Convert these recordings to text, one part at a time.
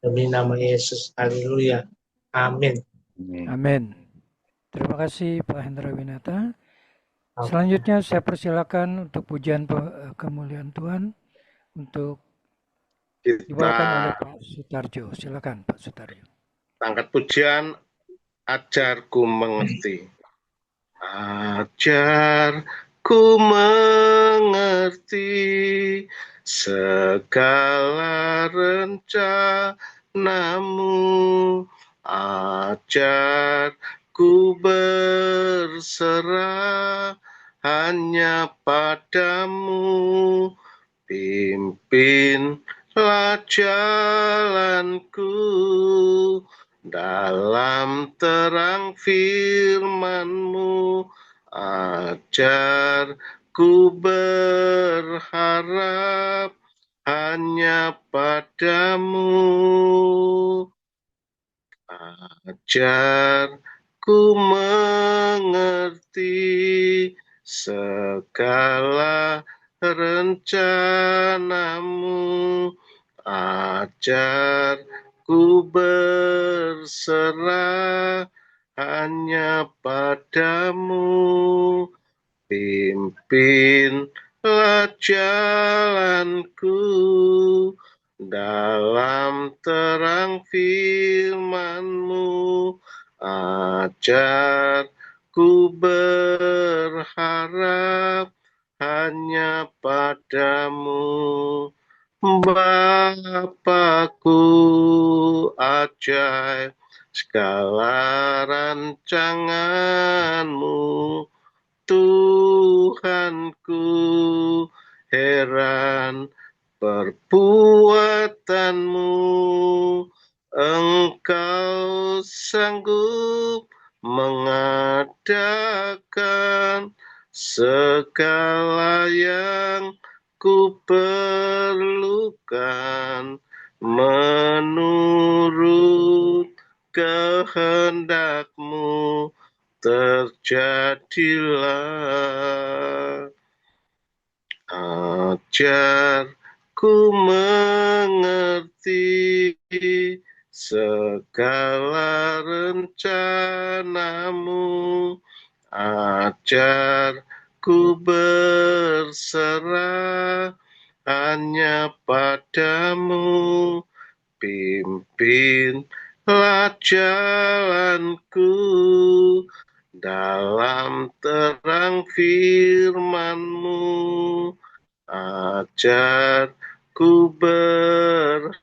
Demi nama Yesus. Haleluya. Amin. Amin. Terima kasih Pak Hendra Winata. Selanjutnya saya persilakan untuk pujian kemuliaan Tuhan untuk Kita dibawakan oleh Pak Sutarjo. Silakan Pak Sutarjo. angkat pujian, ajarku mengerti. Ajarku mengerti segala rencanamu. Ajarku berserah hanya padamu. Pimpinlah jalanku dalam terang firman-Mu. Ajarku berharap hanya padamu. Ajarku mengerti segala rencanamu. Ajarku berserah hanya padamu. Pimpinlah jalanku dalam terang firman-Mu. Ajarku berharap hanya padamu. Bapakku ajaib segala rancangan-Mu. Tuhanku heran perbuatanmu. Engkau sanggup mengadakan segala yang ku perlukan menurut kehendak-Mu. Terjadilah. Ajarku mengerti segala rencanamu. Ajarku berserah hanya padamu. Pimpinlah jalanku dalam terang firman-Mu. Ajarku berharap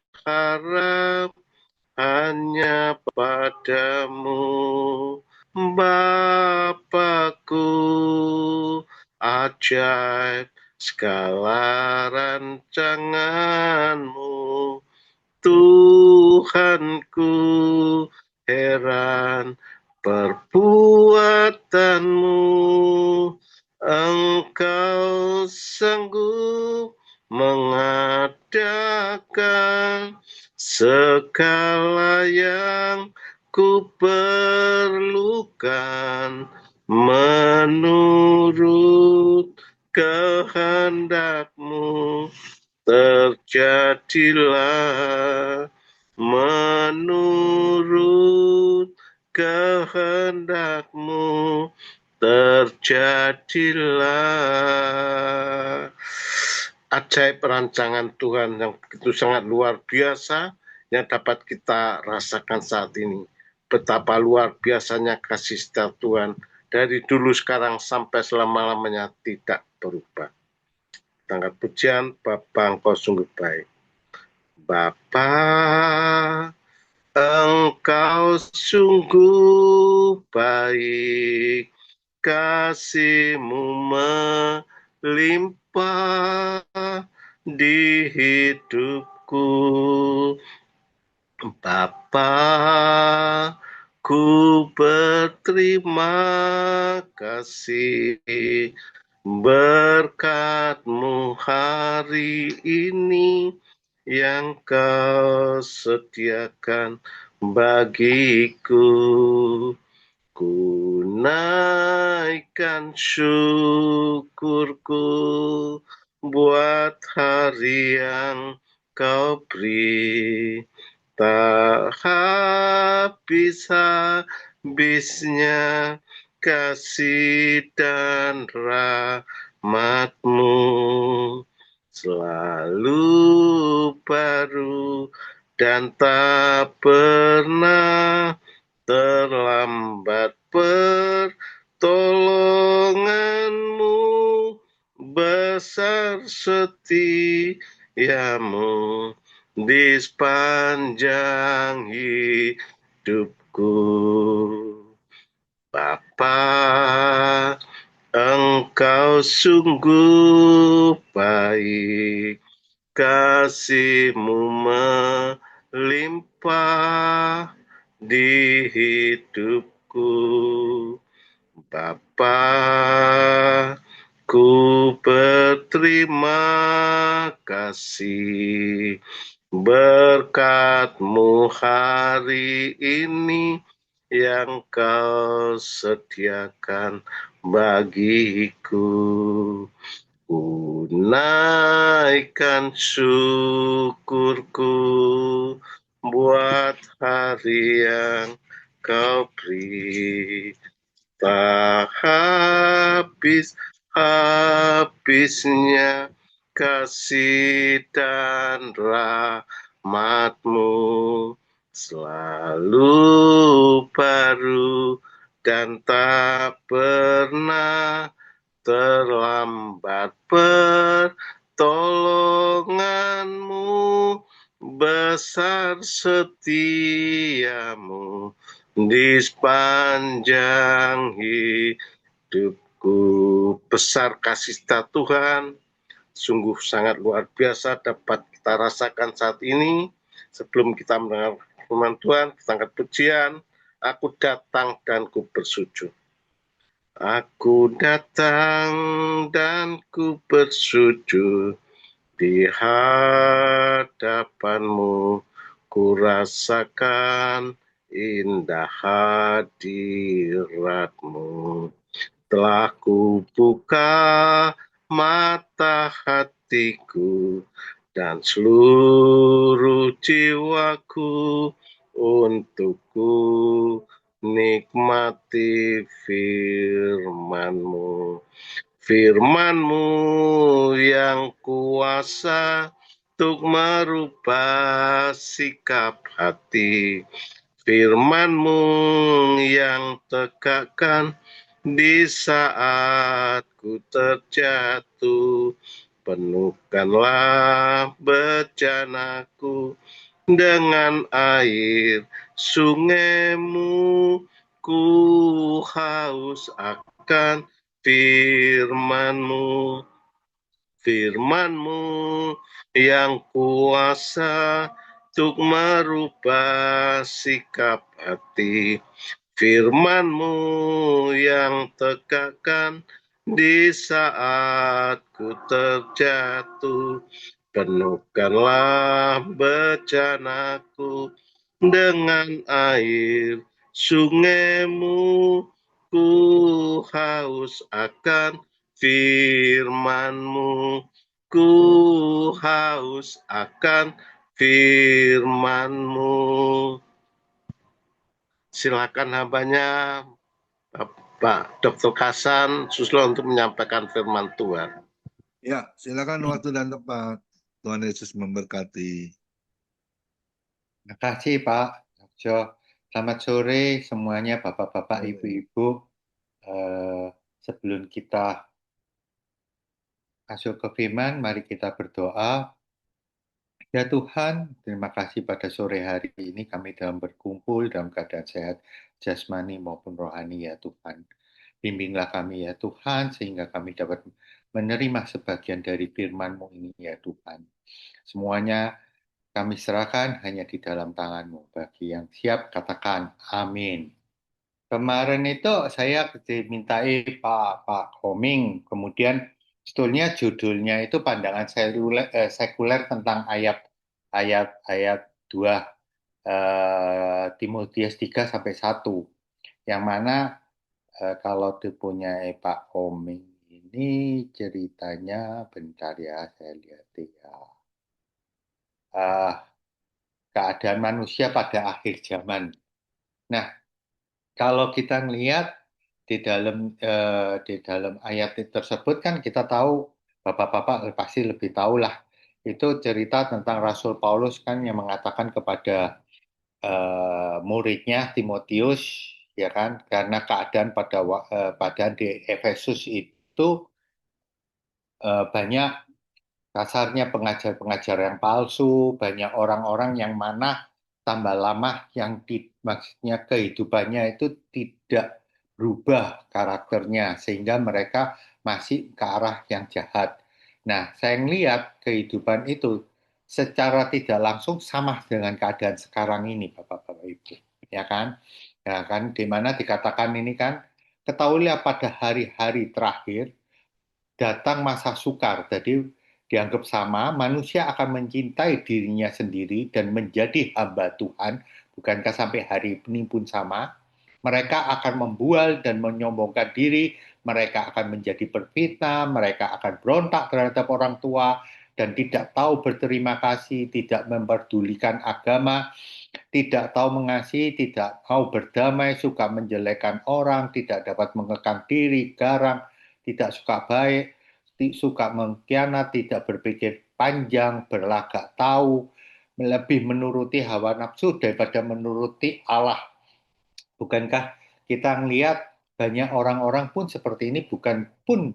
hanya padamu. Bapakku ajaib segala rancangan-Mu. Tuhanku heran perbuatanmu. Engkau sanggup mengadakan segala yang ku perlukan menurut kehendak-Mu. Terjadilah menurut kehendak-Mu. Terjadilah. Ajaib rancangan Tuhan yang begitu sangat luar biasa yang dapat kita rasakan saat ini. Betapa luar biasanya kasih setia Tuhan dari dulu sekarang sampai selama-lamanya tidak berubah. Angkat pujian, Bapa Engkau sungguh baik. Bapa, Engkau sungguh baik, kasih-Mu melimpah di hidupku. Bapa, ku berterima kasih berkat-Mu hari ini yang Kau sediakan bagiku. Ku naikkan syukurku buat hari yang Kau beri. Tak habis-habisnya kasih dan rahmat-Mu, selalu baru dan tak pernah terlambat. Pertolongan-Mu besar, setiamu di sepanjang hidupku. Bapa, Engkau sungguh baik, kasih-Mu melimpah di hidupku. Bapa, ku berterima kasih berkat-Mu hari ini yang Kau sediakan bagiku. Ku naikkan syukurku buat hari yang Kau beri. Tak habis-habisnya kasih dan rahmat-Mu, selalu baru dan tak pernah terlambat. Pertolongan-Mu besar, setiamu di sepanjang hidupku. Besar kasih setia Tuhan, sungguh sangat luar biasa dapat kita rasakan saat ini. Sebelum kita mendengar firman Tuhan, kita angkat pujian. Aku datang dan ku bersujud. Aku datang dan ku bersujud di hadapan-Mu. Ku rasakan indah hadirat-Mu. Telah ku buka mata hatiku dan seluruh jiwaku untuk ku nikmati firman-Mu. Firman-Mu yang kuasa untuk merubah sikap hati. Firman-Mu yang tegakkan di saat ku terjatuh. Penuhkanlah bejanaku dengan air sungai-Mu. Ku haus akan firman-Mu. Firman-Mu yang kuasa untuk merubah sikap hati. Firman-Mu yang tegakkan di saat ku terjatuh. Penuhkanlah bejanaku dengan air sungai-Mu. Ku haus akan firman-Mu. Ku haus akan firman-Mu. Silakan hambanya Pak Dr. Kasan Suslo untuk menyampaikan firman Tuhan. Ya, silakan waktu dan tempat. Tuhan Yesus memberkati. Terima kasih Pak Jo. Selamat sore semuanya Bapak-Bapak, Ibu-Ibu. Sebelum kita masuk ke firman, mari kita berdoa. Ya Tuhan, terima kasih pada sore hari ini kami dalam berkumpul dalam keadaan sehat jasmani maupun rohani ya Tuhan. Bimbinglah kami ya Tuhan sehingga kami dapat menerima sebagian dari firman-Mu ini ya Tuhan. Semuanya kami serahkan hanya di dalam tangan-Mu. Bagi yang siap katakan amin. Kemarin itu saya dimintai Pak Koming, kemudian sebetulnya judulnya itu pandangan sekuler tentang ayat 2 Timotius 3 sampai 1. Yang mana kalau dipunyai Pak Koming ini ceritanya bentar ya saya lihat ya. keadaan manusia pada akhir zaman. Nah, kalau kita melihat di dalam ayat tersebut kan kita tahu, Bapak-bapak pasti lebih tahu lah, itu cerita tentang Rasul Paulus kan yang mengatakan kepada muridnya Timotius, ya kan, karena keadaan pada di Efesus itu banyak kasarnya pengajar-pengajar yang palsu, banyak orang-orang yang mana tambah lama yang maksudnya kehidupannya itu tidak berubah karakternya sehingga mereka masih ke arah yang jahat. Nah, saya melihat kehidupan itu secara tidak langsung sama dengan keadaan sekarang ini, Bapak-bapak Ibu, ya kan? Ya kan, di mana dikatakan ini kan, ketahuilah pada hari-hari terakhir datang masa sukar. Jadi dianggap sama, manusia akan mencintai dirinya sendiri dan menjadi hamba Tuhan. Bukankah sampai hari ini pun sama? Mereka akan membual dan menyombongkan diri, mereka akan menjadi berfitnah, mereka akan berontak terhadap orang tua, dan tidak tahu berterima kasih, tidak memperdulikan agama, tidak tahu mengasihi, tidak mau berdamai, suka menjelekkan orang, tidak dapat mengekang diri, garang, tidak suka baik, suka mengkhianat, tidak berpikir panjang, berlagak tahu, lebih menuruti hawa nafsu daripada menuruti Allah. Bukankah kita melihat banyak orang-orang pun seperti ini, bukan pun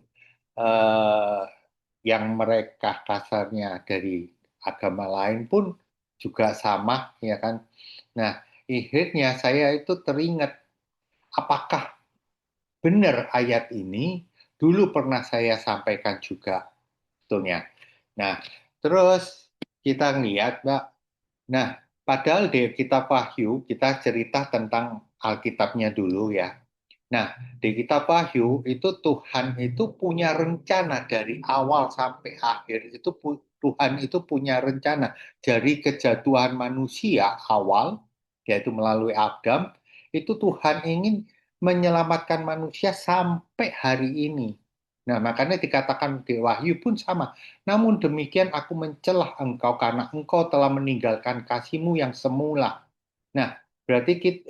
yang mereka kasarnya dari agama lain pun juga sama, ya kan? Nah, akhirnya saya itu teringat, apakah benar ayat ini dulu pernah saya sampaikan juga, betulnya. Nah, terus kita lihat, Mbak. Nah, padahal di kitab Wahyu, kita cerita tentang Alkitabnya dulu ya. Nah, di kitab Wahyu itu Tuhan itu punya rencana dari awal sampai akhir. Tuhan itu punya rencana dari kejatuhan manusia awal, yaitu melalui Adam, itu Tuhan ingin menyelamatkan manusia sampai hari ini. Nah, makanya dikatakan di Wahyu pun sama. Namun demikian aku mencelah engkau karena engkau telah meninggalkan kasihmu yang semula. Nah, berarti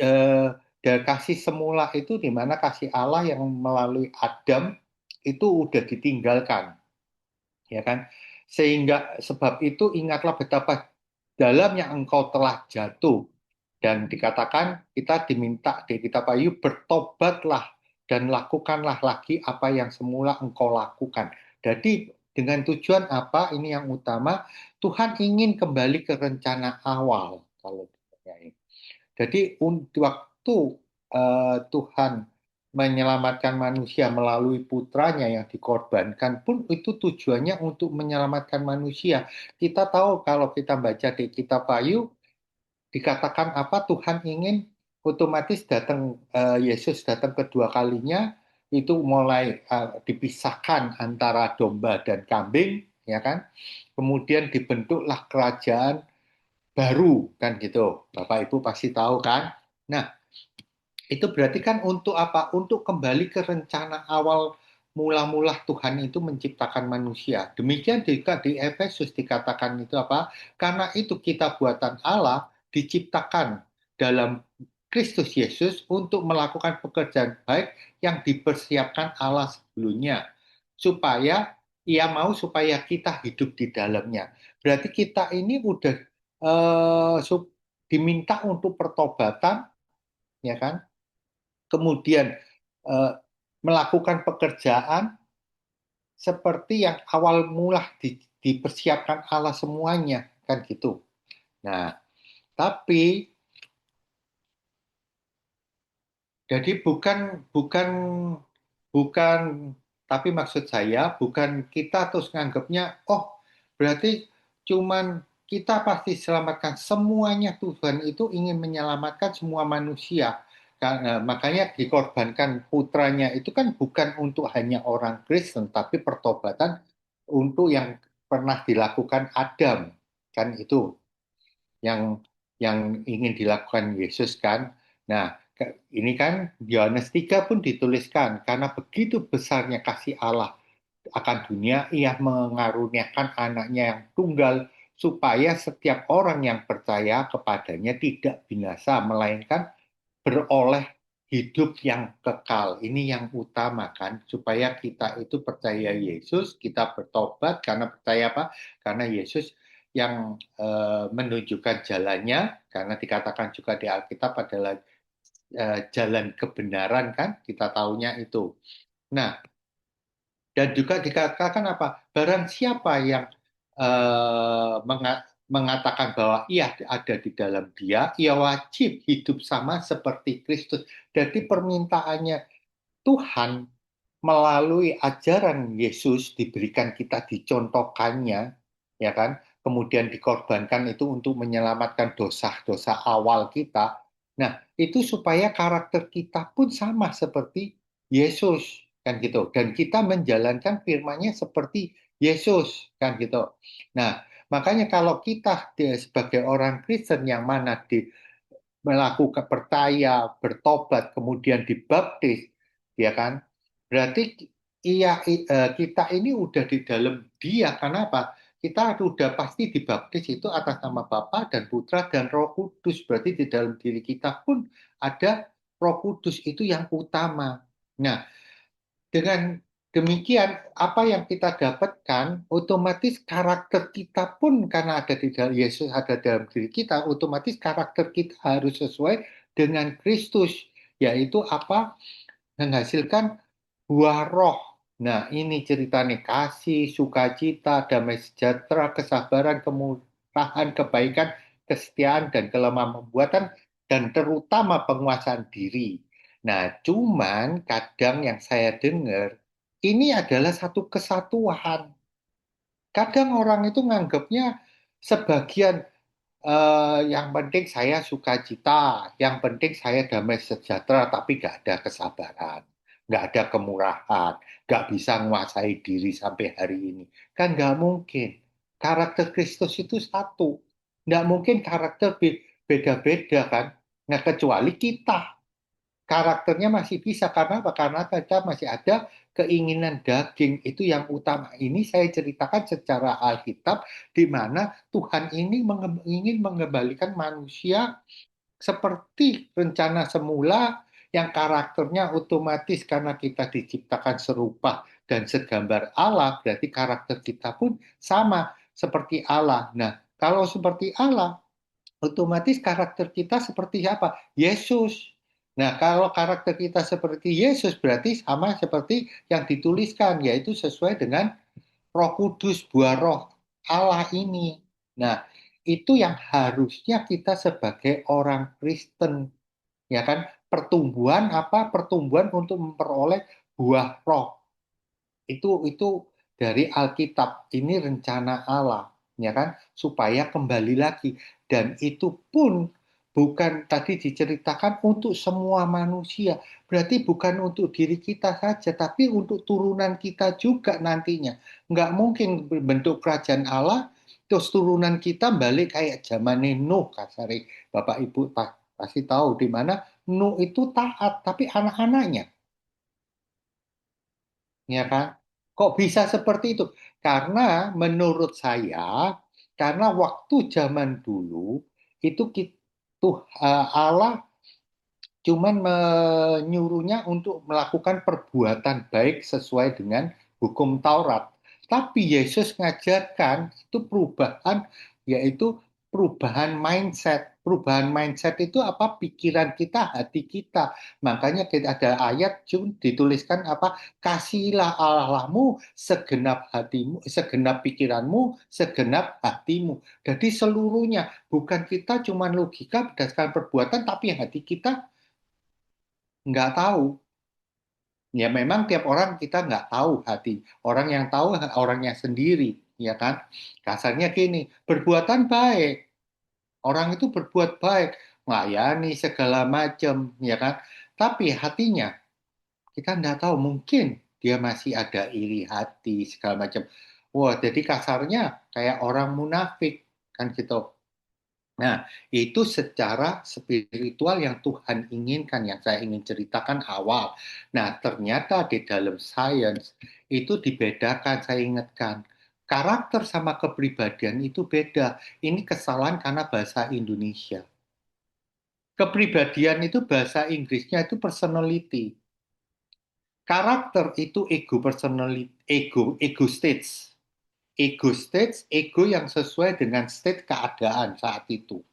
dari kasih semula itu di mana kasih Allah yang melalui Adam itu udah ditinggalkan, ya kan? Sehingga sebab itu ingatlah betapa dalamnya engkau telah jatuh, dan dikatakan kita diminta di kitab Wahyu, bertobatlah dan lakukanlah lagi apa yang semula engkau lakukan. Jadi dengan tujuan apa? Ini yang utama, Tuhan ingin kembali ke rencana awal kalau ditanyain. Jadi waktu Tuhan menyelamatkan manusia melalui putranya yang dikorbankan pun itu tujuannya untuk menyelamatkan manusia. Kita tahu kalau kita baca di kitab Wahyu, dikatakan apa? Tuhan ingin otomatis datang, Yesus datang kedua kalinya, itu mulai dipisahkan antara domba dan kambing, ya kan? Kemudian dibentuklah kerajaan baru, kan gitu. Bapak Ibu pasti tahu kan? Nah, itu berarti kan untuk apa? Untuk kembali ke rencana awal mula-mula Tuhan itu menciptakan manusia. Demikian juga di Efesus dikatakan itu apa? Karena itu kita buatan Allah diciptakan dalam Kristus Yesus untuk melakukan pekerjaan baik yang dipersiapkan Allah sebelumnya. Supaya Ia mau supaya kita hidup di dalamnya. Berarti kita ini udah diminta untuk pertobatan, ya kan? Kemudian melakukan pekerjaan seperti yang awal mula dipersiapkan Allah semuanya, kan gitu. Nah, tapi jadi tapi maksud saya bukan kita terus nganggapnya, oh berarti cuman kita pasti selamatkan semuanya. Tuhan itu ingin menyelamatkan semua manusia. Makanya dikorbankan putranya itu kan bukan untuk hanya orang Kristen, tapi pertobatan untuk yang pernah dilakukan Adam, kan itu yang ingin dilakukan Yesus kan. Nah, ini kan Yohanes 3 pun dituliskan, karena begitu besarnya kasih Allah akan dunia, Ia mengaruniakan anaknya yang tunggal supaya setiap orang yang percaya kepadanya tidak binasa, melainkan beroleh hidup yang kekal. Ini yang utama kan, supaya kita itu percaya Yesus, kita bertobat karena percaya apa? Karena Yesus yang menunjukkan jalannya, karena dikatakan juga di Alkitab adalah jalan kebenaran kan, kita tahunya itu. Nah, dan juga dikatakan apa? Barang siapa yang mengatakan bahwa ia ada di dalam dia, ia wajib hidup sama seperti Kristus. Jadi permintaannya Tuhan melalui ajaran Yesus diberikan kita, dicontohkannya, ya kan? Kemudian dikorbankan itu untuk menyelamatkan dosa-dosa awal kita. Nah, itu supaya karakter kita pun sama seperti Yesus, kan gitu. Dan kita menjalankan firman-Nya seperti Yesus, kan gitu. Nah, makanya kalau kita sebagai orang Kristen yang mana melakukan percaya, bertobat, kemudian dibaptis, ya kan? Berarti kita ini udah di dalam Dia. Kenapa? Kita udah pasti dibaptis itu atas nama Bapa dan Putra dan Roh Kudus. Berarti di dalam diri kita pun ada Roh Kudus, itu yang utama. Nah, dengan demikian, apa yang kita dapatkan, otomatis karakter kita pun karena ada di dalam Yesus, ada dalam diri kita, otomatis karakter kita harus sesuai dengan Kristus, yaitu apa? Menghasilkan buah roh. Nah, ini ceritanya kasih, sukacita, damai sejahtera, kesabaran, kemurahan, kebaikan, kesetiaan, dan kelemahan pembuatan, dan terutama penguasaan diri. Nah, cuman kadang yang saya dengar, ini adalah satu kesatuan. Kadang orang itu nganggapnya sebagian yang penting saya sukacita, yang penting saya damai sejahtera, tapi nggak ada kesabaran, nggak ada kemurahan, nggak bisa menguasai diri sampai hari ini. Kan nggak mungkin. Karakter Kristus itu satu. Nggak mungkin karakter beda-beda kan. Nah, kecuali kita karakternya masih bisa. Karena apa? Karena kita masih ada keinginan daging. Itu yang utama. Ini saya ceritakan secara Alkitab, di mana Tuhan ini ingin mengembalikan manusia seperti rencana semula, yang karakternya otomatis karena kita diciptakan serupa dan segambar Allah, berarti karakter kita pun sama seperti Allah. Nah, kalau seperti Allah, otomatis karakter kita seperti apa? Yesus. Nah, kalau karakter kita seperti Yesus, berarti sama seperti yang dituliskan, yaitu sesuai dengan Roh Kudus, buah Roh Allah ini. Nah, itu yang harusnya kita sebagai orang Kristen, ya kan? Pertumbuhan apa? Pertumbuhan untuk memperoleh buah Roh. Itu dari Alkitab. Ini rencana Allah, ya kan? Supaya kembali lagi, dan itu pun bukan tadi diceritakan untuk semua manusia. Berarti bukan untuk diri kita saja, tapi untuk turunan kita juga nantinya. Nggak mungkin bentuk kerajaan Allah terus turunan kita balik kayak zaman Nuh, kasari. Bapak Ibu pasti tahu di mana Nuh itu taat, tapi anak-anaknya, ya kan? Kok bisa seperti itu? Karena menurut saya, karena waktu zaman dulu itu Allah cuman menyuruhnya untuk melakukan perbuatan baik sesuai dengan hukum Taurat. Tapi Yesus ngajarkan itu perubahan, yaitu perubahan mindset. Perubahan mindset itu apa? Pikiran kita, hati kita. Makanya ada ayat dituliskan apa? Kasihilah Allahmu segenap hatimu, segenap pikiranmu, segenap hatimu. Jadi seluruhnya, bukan kita cuma logika berdasarkan perbuatan, tapi hati kita nggak tahu. Ya memang tiap orang kita nggak tahu hati. Orang yang tahu orangnya sendiri, ya kan? Kasarnya gini, perbuatan baik. Orang itu berbuat baik, melayani segala macam, ya kan? Tapi hatinya kita nggak tahu. Mungkin dia masih ada iri hati segala macam. Wah, jadi kasarnya kayak orang munafik, kan gitu. Nah, itu secara spiritual yang Tuhan inginkan, yang saya ingin ceritakan awal. Nah, ternyata di dalam sains itu dibedakan, saya ingatkan. Karakter sama kepribadian itu beda. Ini kesalahan karena bahasa Indonesia. Kepribadian itu bahasa Inggrisnya itu personality. Karakter itu ego personality, ego states. Ego states, ego yang sesuai dengan state keadaan saat itu.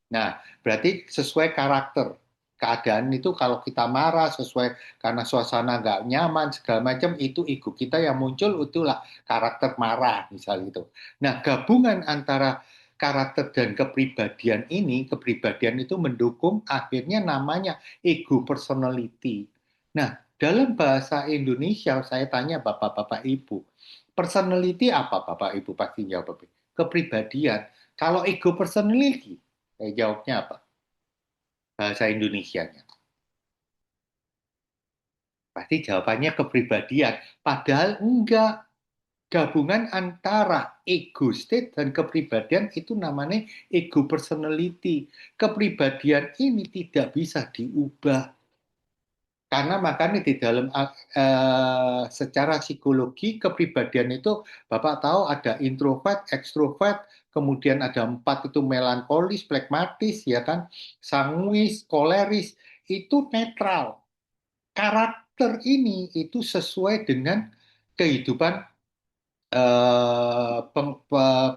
Nah, berarti sesuai karakter. Keadaan itu kalau kita marah sesuai karena suasana nggak nyaman segala macam, itu ego kita yang muncul, itulah karakter marah misalnya itu. Nah, gabungan antara karakter dan kepribadian ini, kepribadian itu mendukung akhirnya namanya ego personality. Nah, dalam bahasa Indonesia saya tanya Bapak-bapak Ibu, personality apa Bapak Ibu pasti jawab? Kepribadian. Kalau ego personality, saya jawabnya apa? Bahasa Indonesianya. Pasti jawabannya kepribadian. Padahal enggak. Gabungan antara ego state dan kepribadian itu namanya ego personality. Kepribadian ini tidak bisa diubah. Karena makanya di dalam secara psikologi kepribadian itu Bapak tahu ada introvert, ekstrovert, kemudian ada 4 itu melankolis, plekmatis, ya kan, sanguis, koleris, itu netral. Karakter ini itu sesuai dengan kehidupan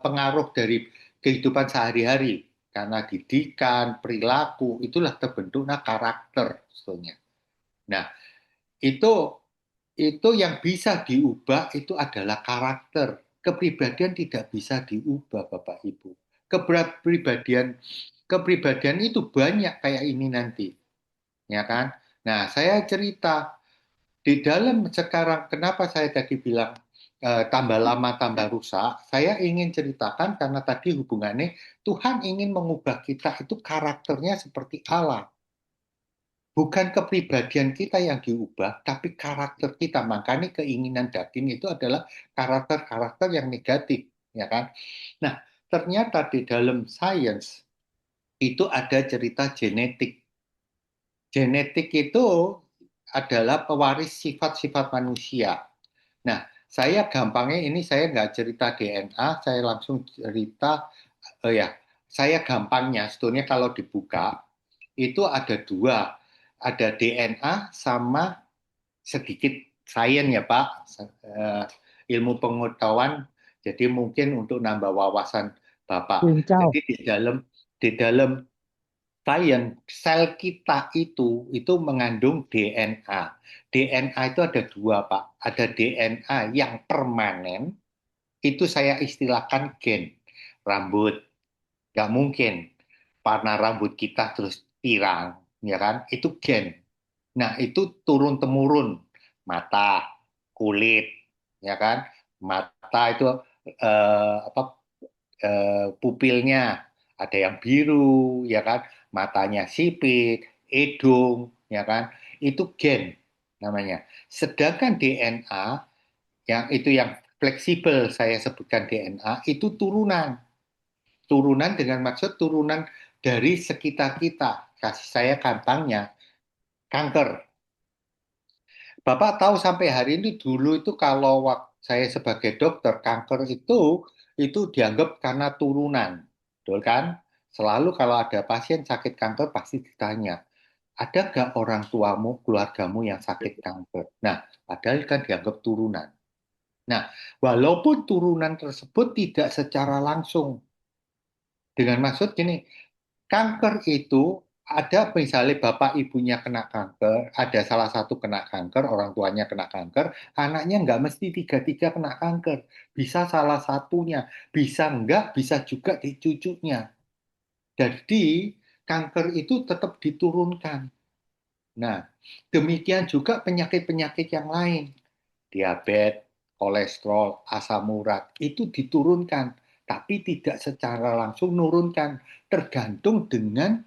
pengaruh dari kehidupan sehari-hari. Karena didikan, perilaku, itulah terbentuknya karakter sebetulnya. Nah, itu yang bisa diubah itu adalah karakter. Kepribadian tidak bisa diubah, Bapak Ibu. Kepribadian itu banyak kayak ini nanti, ya kan? Nah, saya cerita di dalam sekarang, kenapa saya tadi bilang tambah lama tambah rusak, saya ingin ceritakan karena tadi hubungannya Tuhan ingin mengubah kita itu karakternya seperti Allah. Bukan kepribadian kita yang diubah, tapi karakter kita. Makanya keinginan daging itu adalah karakter-karakter yang negatif, ya kan? Nah, ternyata di dalam sains itu ada cerita genetik. Genetik itu adalah pewaris sifat-sifat manusia. Nah, saya gampangnya ini saya nggak cerita DNA, saya langsung cerita, ya, saya gampangnya sebetulnya kalau dibuka itu ada dua, ada DNA sama sedikit sains ya Pak, ilmu pengetahuan, jadi mungkin untuk nambah wawasan Bapak. Cincau. Jadi di dalam sains sel kita itu mengandung DNA. DNA itu ada dua Pak, ada DNA yang permanen, itu saya istilahkan gen. Rambut, nggak mungkin warna rambut kita terus pirang, ya kan? Itu gen. Nah, itu turun-temurun. Mata, kulit, ya kan? Mata itu pupilnya ada yang biru, ya kan? Matanya sipit, hidung, ya kan? Itu gen namanya. Sedangkan DNA yang fleksibel saya sebutkan DNA itu turunan. Turunan dengan maksud turunan dari sekitar kita. Kasih saya gampangnya, kanker. Bapak tahu sampai hari ini dulu itu kalau saya sebagai dokter, kanker itu dianggap karena turunan. Betul kan? Selalu kalau ada pasien sakit kanker pasti ditanya, ada nggak orang tuamu, keluargamu yang sakit kanker? Nah, padahal kan dianggap turunan. Nah, walaupun turunan tersebut tidak secara langsung, dengan maksud gini, kanker itu ada misalnya bapak ibunya kena kanker, ada salah satu kena kanker, orang tuanya kena kanker, anaknya nggak mesti tiga-tiga kena kanker. Bisa salah satunya, bisa enggak, bisa juga di cucunya. Jadi kanker itu tetap diturunkan. Nah, demikian juga penyakit-penyakit yang lain. Diabetes, kolesterol, asam urat, itu diturunkan. Tapi tidak secara langsung menurunkan. Tergantung dengan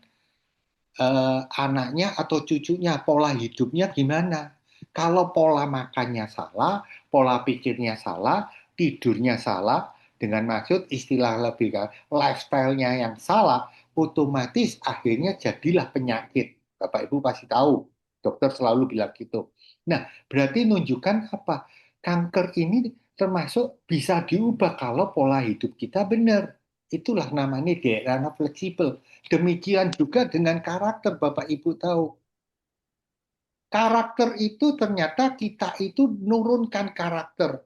anaknya atau cucunya, pola hidupnya gimana. Kalau pola makannya salah, pola pikirnya salah, tidurnya salah, dengan maksud istilah lebih lifestyle-nya yang salah, otomatis akhirnya jadilah penyakit. Bapak Ibu pasti tahu, dokter selalu bilang gitu. Nah, berarti menunjukkan apa? Kanker ini termasuk bisa diubah kalau pola hidup kita benar. Itulah namanya DNA fleksibel. Demikian juga dengan karakter, Bapak Ibu tahu. Karakter itu ternyata kita itu nurunkan karakter,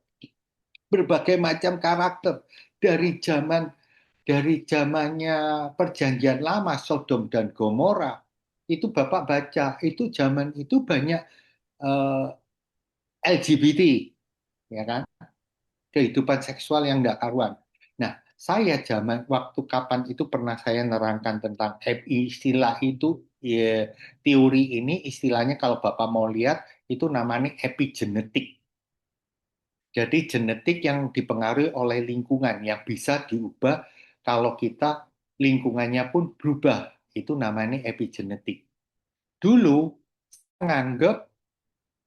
berbagai macam karakter dari zamannya Perjanjian Lama, Sodom dan Gomora. Itu Bapak baca, itu zaman itu banyak LGBT, ya kan? Kehidupan seksual yang tidak karuan. Nah, saya zaman waktu kapan itu pernah saya nerangkan tentang istilah itu, ya, teori ini istilahnya kalau Bapak mau lihat itu namanya epigenetik. Jadi genetik yang dipengaruhi oleh lingkungan yang bisa diubah kalau kita lingkungannya pun berubah. Itu namanya epigenetik. Dulu menganggap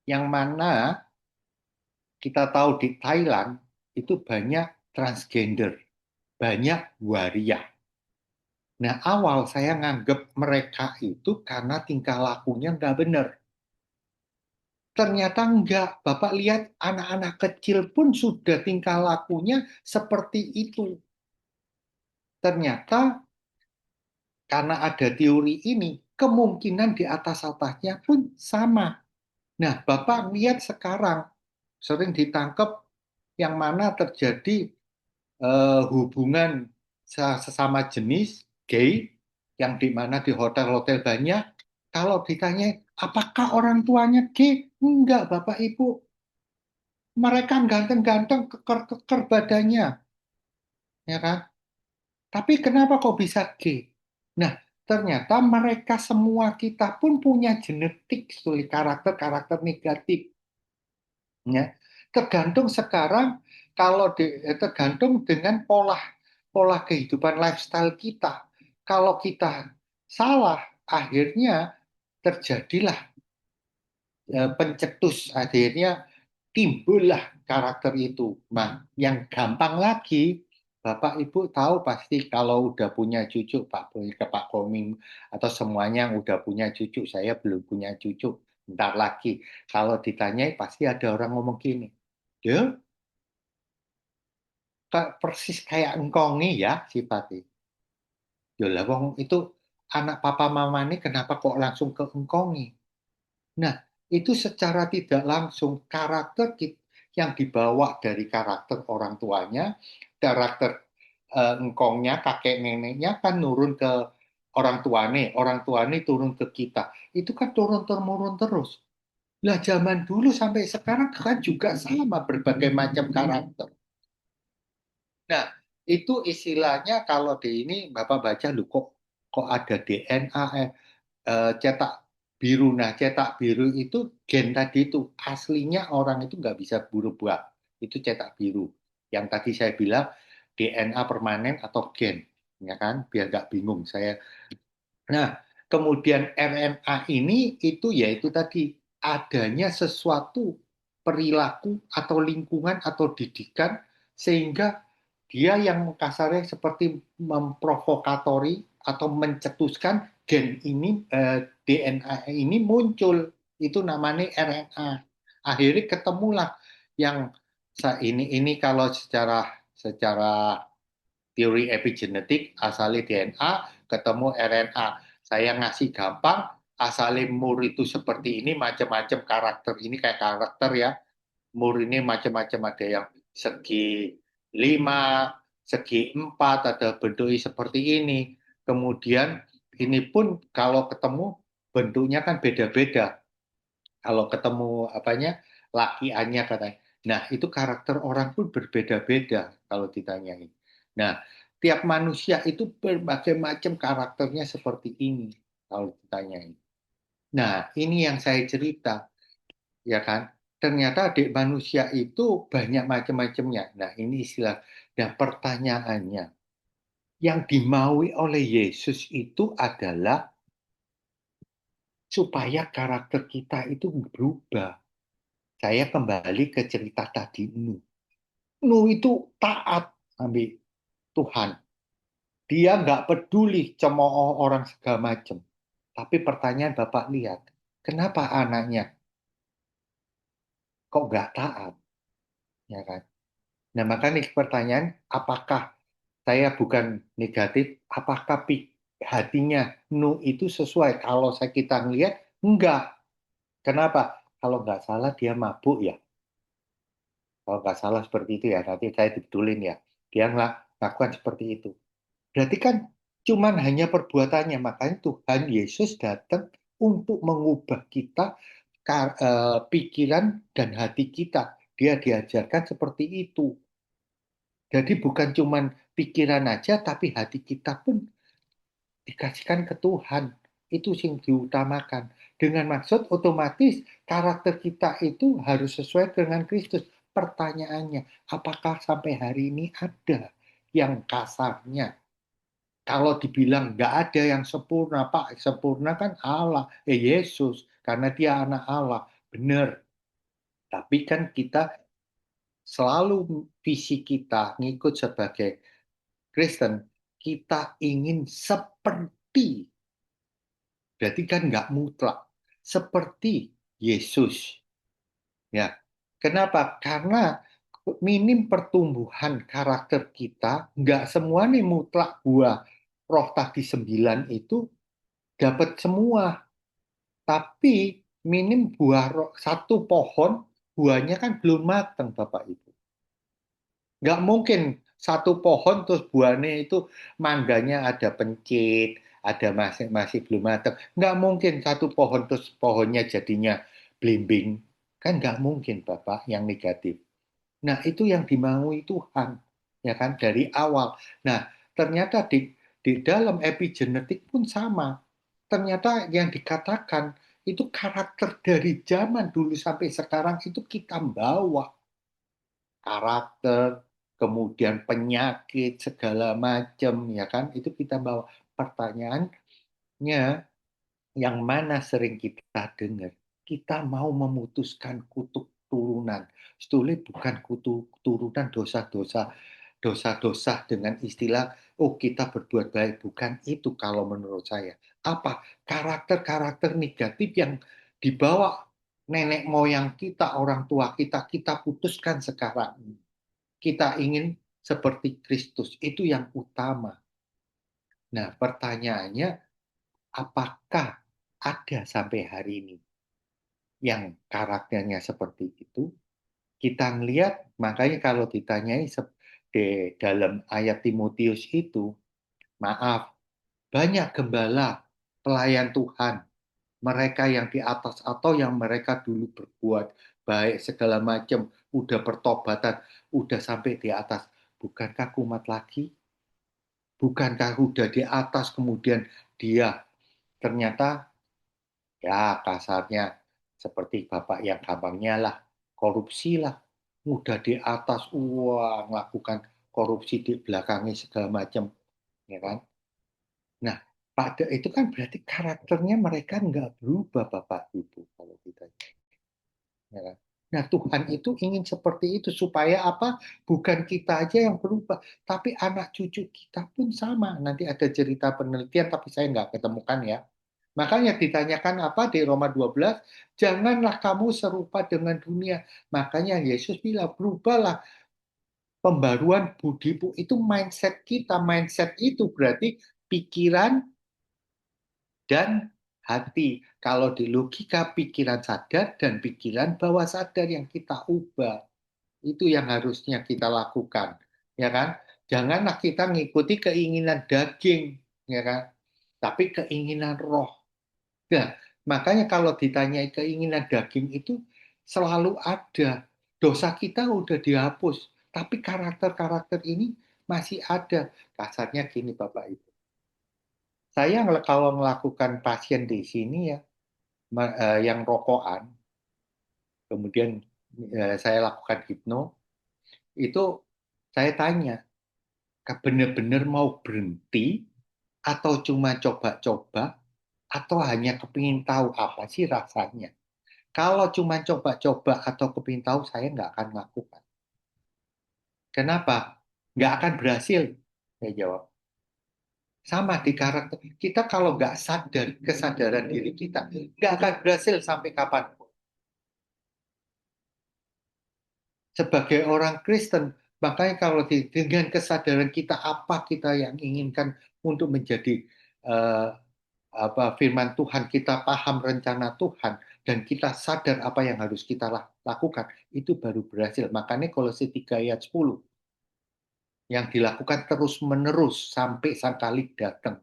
yang mana kita tahu di Thailand itu banyak transgender, banyak waria. Nah, awal saya nganggap mereka itu karena tingkah lakunya nggak benar. Ternyata enggak. Bapak lihat anak-anak kecil pun sudah tingkah lakunya seperti itu. Ternyata karena ada teori ini, kemungkinan di atas-atasnya pun sama. Nah, Bapak lihat sekarang sering ditangkap yang mana terjadi hubungan sesama jenis gay yang di mana di hotel-hotel banyak. Kalau ditanya, apakah orang tuanya gay? Enggak, Bapak Ibu. Mereka ganteng-ganteng, keker-keker badannya, ya kan? Tapi kenapa kok bisa gay? Nah, ternyata mereka semua kita pun punya genetik karakter-karakter negatif. Ya. Tergantung sekarang tergantung dengan pola pola kehidupan lifestyle kita. Kalau kita salah, akhirnya terjadilah pencetus, akhirnya timbullah karakter itu. Nah, yang gampang lagi, Bapak Ibu tahu pasti kalau udah punya cucu, Pak Boy ke Pak Koming, atau semuanya yang udah punya cucu, saya belum punya cucu, bentar lagi. Kalau ditanyai pasti ada orang ngomong gini, "Dia persis kayak engkong nih ya sifatnya." Yolah, wong itu anak papa mama ini kenapa kok langsung ke engkongi? Nah, itu secara tidak langsung karakter yang dibawa dari karakter orang tuanya, karakter engkongnya, kakek neneknya kan nurun ke orang tuane turun ke kita. Itu kan turun-temurun terus. Lah zaman dulu sampai sekarang kan juga sama berbagai macam karakter. Nah, itu istilahnya kalau di ini Bapak baca, lu kok ada DNA cetak biru. Nah, cetak biru itu gen tadi itu aslinya orang itu nggak bisa berubah. Itu cetak biru. Yang tadi saya bilang DNA permanen atau gen, ya kan? Biar nggak bingung saya. Nah, kemudian RNA ini itu yaitu tadi adanya sesuatu perilaku atau lingkungan atau didikan sehingga dia yang kasarnya seperti memprovokatori atau mencetuskan gen ini DNA ini muncul, itu namanya RNA. Akhirnya ketemulah yang ini kalau secara teori epigenetik asalnya DNA ketemu RNA. Saya ngasih gampang, asalnya mur itu seperti ini, macam-macam karakter ini kayak karakter ya. Mur ini macam-macam, ada yang segi 5, segi 4, ada bentuknya seperti ini. Kemudian ini pun kalau ketemu bentuknya kan beda-beda. Kalau ketemu apanya laki A-nya katanya. Nah, itu karakter orang pun berbeda-beda kalau ditanyain. Nah, tiap manusia itu berbagai macam karakternya seperti ini kalau ditanyain. Nah, ini yang saya cerita, ya kan? Ternyata adik manusia itu banyak macam-macamnya. Nah, ini istilah. Dan pertanyaannya, yang dimaui oleh Yesus itu adalah supaya karakter kita itu berubah. Saya kembali ke cerita tadi Nuh. Nuh itu taat ambil Tuhan. Dia nggak peduli cemooh orang segala macam. Tapi pertanyaan Bapak lihat, kenapa anaknya kok nggak taat? Ya kan? Nah, maka nih pertanyaan, apakah saya bukan negatif, apakah hatinya Nu itu sesuai? Kalau kita ngelihat, enggak. Kenapa? Kalau nggak salah dia mabuk ya. Kalau nggak salah seperti itu ya, nanti saya dibetulin ya. Dia lakukan seperti itu. Berarti kan cuman hanya perbuatannya, makanya Tuhan Yesus datang untuk mengubah kita, pikiran dan hati kita. Dia diajarkan seperti itu. Jadi bukan cuman pikiran aja, tapi hati kita pun dikasihkan ke Tuhan. Itu yang diutamakan. Dengan maksud otomatis karakter kita itu harus sesuai dengan Kristus. Pertanyaannya, apakah sampai hari ini ada yang kasarnya? Kalau dibilang nggak ada yang sempurna, Pak, sempurna kan Allah, Yesus, karena dia anak Allah. Benar. Tapi kan kita selalu visi kita ngikut sebagai Kristen, kita ingin seperti, berarti kan nggak mutlak, seperti Yesus. Ya, kenapa? Karena minim pertumbuhan karakter kita, nggak semua nih mutlak buah roh tadi 9 itu dapat semua. Tapi minim buah roh, satu pohon, buahnya kan belum matang, Bapak Ibu. Nggak mungkin satu pohon terus buahnya itu mangganya ada pencit, ada masih belum matang. Nggak mungkin satu pohon terus pohonnya jadinya blimbing. Kan nggak mungkin, Bapak, yang negatif. Nah, itu yang dimaui Tuhan, ya kan, dari awal. Nah, ternyata di dalam epigenetik pun sama. Ternyata yang dikatakan itu karakter dari zaman dulu sampai sekarang itu kita bawa. Karakter, kemudian penyakit, segala macam, ya kan, itu kita bawa. Pertanyaannya, yang mana sering kita dengar? Kita mau memutuskan kutuk turunan. Sebetulnya bukan kutuk turunan dosa-dosa, dosa-dosa dengan istilah, oh kita berbuat baik. Bukan itu kalau menurut saya. Apa? Karakter-karakter negatif yang dibawa nenek moyang kita, orang tua kita, kita putuskan sekarang. Kita ingin seperti Kristus. Itu yang utama. Nah, pertanyaannya, apakah ada sampai hari ini yang karakternya seperti itu? Kita melihat, makanya kalau ditanyai di dalam ayat Timotius itu, maaf, banyak gembala, pelayan Tuhan, mereka yang di atas atau yang mereka dulu berbuat baik segala macam, udah pertobatan, udah sampai di atas. Bukankah kumat lagi? Bukankah udah di atas kemudian dia ternyata ya kasarnya seperti bapak yang gampangnya lah, korupsi lah. Mudah di atas, uang melakukan korupsi di belakangnya segala macam. Ya kan? Nah, pada itu kan berarti karakternya mereka nggak berubah Bapak Ibu. Kalau kita. Ya kan? Nah, Tuhan itu ingin seperti itu supaya apa? Bukan kita aja yang berubah, tapi anak cucu kita pun sama. Nanti ada cerita penelitian, tapi saya nggak ketemukan ya. Makanya ditanyakan apa di Roma 12, janganlah kamu serupa dengan dunia. Makanya Yesus bilang, berubahlah pembaruan budimu. Itu mindset kita. Mindset itu berarti pikiran dan hati. Kalau di logika, pikiran sadar dan pikiran bawah sadar yang kita ubah. Itu yang harusnya kita lakukan. Ya kan? Janganlah kita ngikuti keinginan daging. Ya kan? Tapi keinginan roh. Nah, makanya kalau ditanyai keinginan daging itu selalu ada. Dosa kita udah dihapus, tapi karakter-karakter ini masih ada. Kasarnya gini Bapak Ibu. Saya kalau melakukan pasien di sini ya, yang rokokan, kemudian saya lakukan hipno, itu saya tanya, benar-benar mau berhenti atau cuma coba-coba atau hanya kepingin tahu apa sih rasanya. Kalau cuma coba-coba atau kepingin tahu, saya nggak akan lakukan. Kenapa? Nggak akan berhasil, saya jawab. Sama di karakter. Kita kalau nggak sadar kesadaran diri kita, nggak akan berhasil sampai kapan. Sebagai orang Kristen, Makanya kalau dengan kesadaran kita apa kita yang inginkan untuk menjadi eh, firman Tuhan, kita paham rencana Tuhan, dan kita sadar apa yang harus kita lakukan, itu baru berhasil. Makanya Kolose 3 ayat 10, yang dilakukan terus-menerus sampai sang kali datang.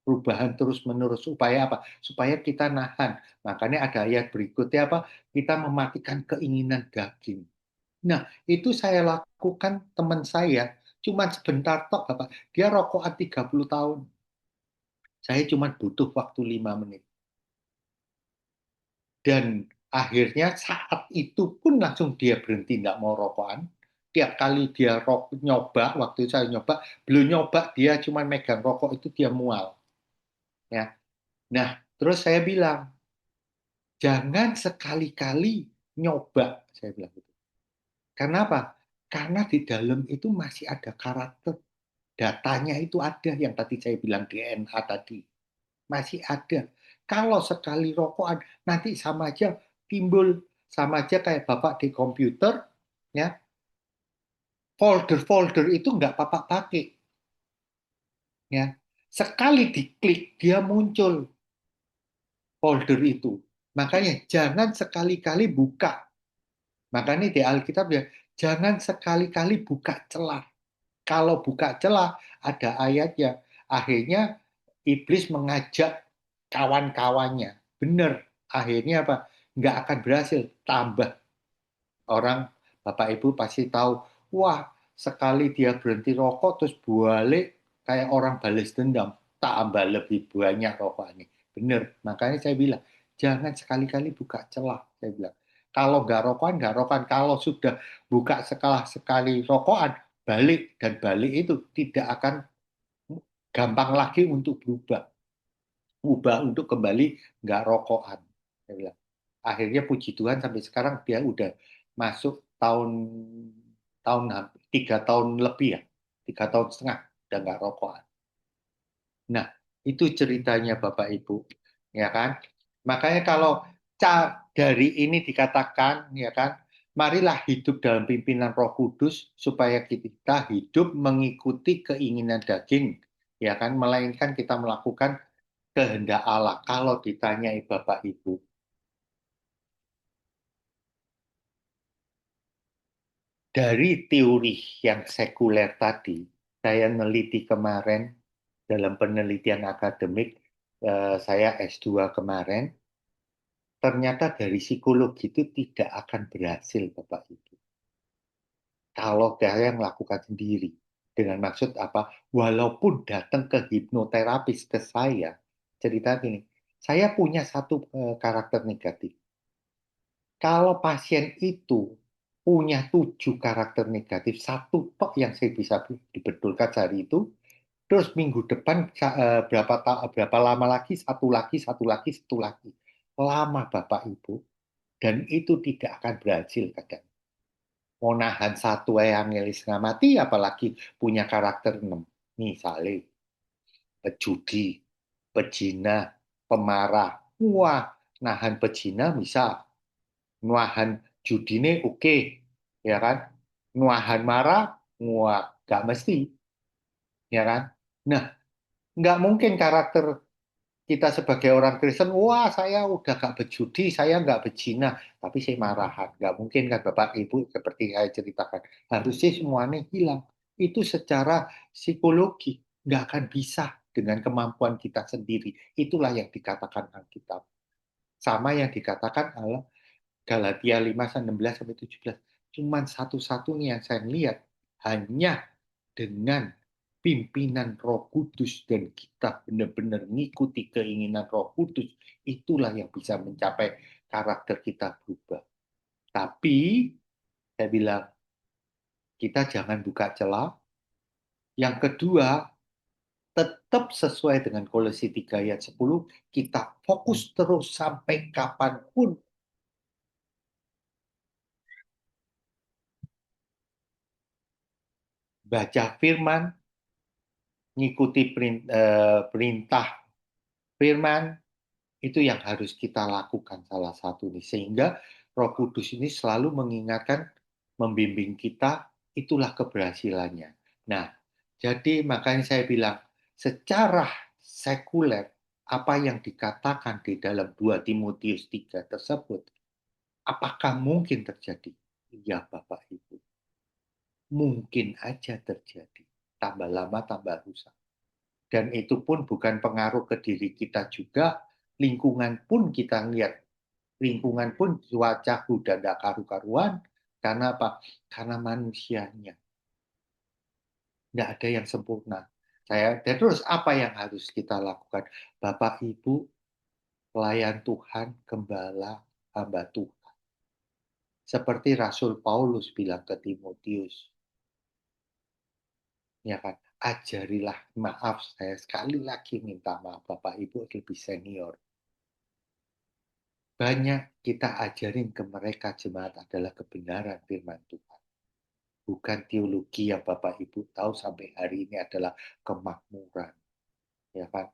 Perubahan terus-menerus. Supaya apa? Supaya kita nahan. Makanya ada ayat berikutnya apa? Kita mematikan keinginan daging. Nah, itu saya lakukan teman saya, cuma sebentar tok, Bapak. Dia rokokan 30 tahun. Saya cuma butuh waktu 5 menit. Dan akhirnya saat itu pun langsung dia berhenti, nggak mau rokokan. Tiap kali dia nyoba, waktu saya nyoba, belum nyoba, dia cuma megang rokok itu dia mual. Ya. Nah, terus saya bilang, jangan sekali-kali nyoba, saya bilang gitu. Karena apa? Karena di dalam itu masih ada karakter. Datanya itu ada yang tadi saya bilang DNA tadi. Masih ada. Kalau sekali rokokan, nanti sama aja timbul, sama aja kayak Bapak di komputer, ya, folder-folder itu nggak Bapak pakai. Ya. Sekali diklik, dia muncul folder itu. Makanya jangan sekali-kali buka. Makanya di Alkitab ya, jangan sekali-kali buka celah. Kalau buka celah, ada ayat yang akhirnya iblis mengajak kawan-kawannya. Benar, akhirnya apa? Nggak akan berhasil. Tambah orang, Bapak Ibu pasti tahu, wah sekali dia berhenti rokok, terus balik kayak orang balas dendam. Tambah lebih banyak rokoknya. Benar, makanya saya bilang, jangan sekali-kali buka celah. Saya bilang, kalau nggak rokokan, nggak rokokan. Kalau sudah buka sekali rokokan, balik. Dan balik itu tidak akan gampang lagi untuk berubah. Ubah untuk kembali nggak rokokan. Saya bilang. Akhirnya puji Tuhan sampai sekarang dia udah masuk tahun tahun 3 tahun lebih ya, 3 tahun setengah udah nggak rokokan. Nah itu ceritanya Bapak Ibu, ya kan? Makanya kalau dari ini dikatakan, ya kan, marilah hidup dalam pimpinan Roh Kudus supaya kita hidup mengikuti keinginan daging, ya kan? Melainkan kita melakukan kehendak Allah. Kalau ditanyai Bapak Ibu, dari teori yang sekuler tadi, saya meneliti kemarin dalam penelitian akademik, saya S2 kemarin, ternyata dari psikologi itu tidak akan berhasil, Bapak Ibu. Kalau saya melakukan sendiri. Dengan maksud apa? Walaupun datang ke hipnoterapis ke saya, cerita gini, saya punya satu karakter negatif. Kalau pasien itu punya 7 karakter negatif, satu tok yang saya bisa dibetulkan sehari itu, terus minggu depan berapa lama lagi, satu lagi, satu lagi. Lama Bapak Ibu, dan itu tidak akan berhasil kadang. Mau nahan satu yang ngelis mati, apalagi punya karakter 6. Misalnya, pejudi, pejina, pemarah. Wah, nahan pejina bisa, nuahan judine oke, ya kan? Nuahan marah, wah, nggak mesti, ya kan? Nah, nggak mungkin karakter kita sebagai orang Kristen, wah saya udah nggak berjudi, saya nggak berzina, tapi saya marahan. Nggak mungkin kan Bapak Ibu seperti saya ceritakan. Harusnya semuanya hilang. Itu secara psikologi nggak akan bisa dengan kemampuan kita sendiri. Itulah yang dikatakan Alkitab. Sama yang dikatakan Allah Galatia 5:16-17. Cuman satu-satunya yang saya lihat hanya dengan pimpinan Roh Kudus dan kita benar-benar mengikuti keinginan Roh Kudus, itulah yang bisa mencapai karakter kita berubah. Tapi saya bilang kita jangan buka celah. Yang kedua, tetap sesuai dengan Kolose 3 ayat 10, kita fokus terus sampai kapanpun baca firman, mengikuti perintah firman, itu yang harus kita lakukan salah satu nih. Sehingga Roh Kudus ini selalu mengingatkan, membimbing kita, itulah keberhasilannya. Nah, jadi makanya saya bilang, secara sekuler, apa yang dikatakan di dalam 2 Timotius 3 tersebut, apakah mungkin terjadi? Iya, Bapak Ibu. Mungkin aja terjadi. Tambah lama, tambah rusak. Dan itu pun bukan pengaruh ke diri kita juga, lingkungan pun kita lihat. Lingkungan pun cuaca udah tidak karu-karuan. Karena apa? Karena manusianya. Nggak ada yang sempurna. Dan terus apa yang harus kita lakukan? Bapak, Ibu, pelayan Tuhan, gembala, hamba Tuhan. Seperti Rasul Paulus bilang ke Timotius, ya kan? Ajarilah, maaf saya sekali lagi minta maaf, Bapak Ibu lebih senior. Banyak kita ajarin ke mereka jemaat adalah kebenaran firman Tuhan. Bukan teologi yang Bapak Ibu tahu sampai hari ini adalah kemakmuran. Ya kan?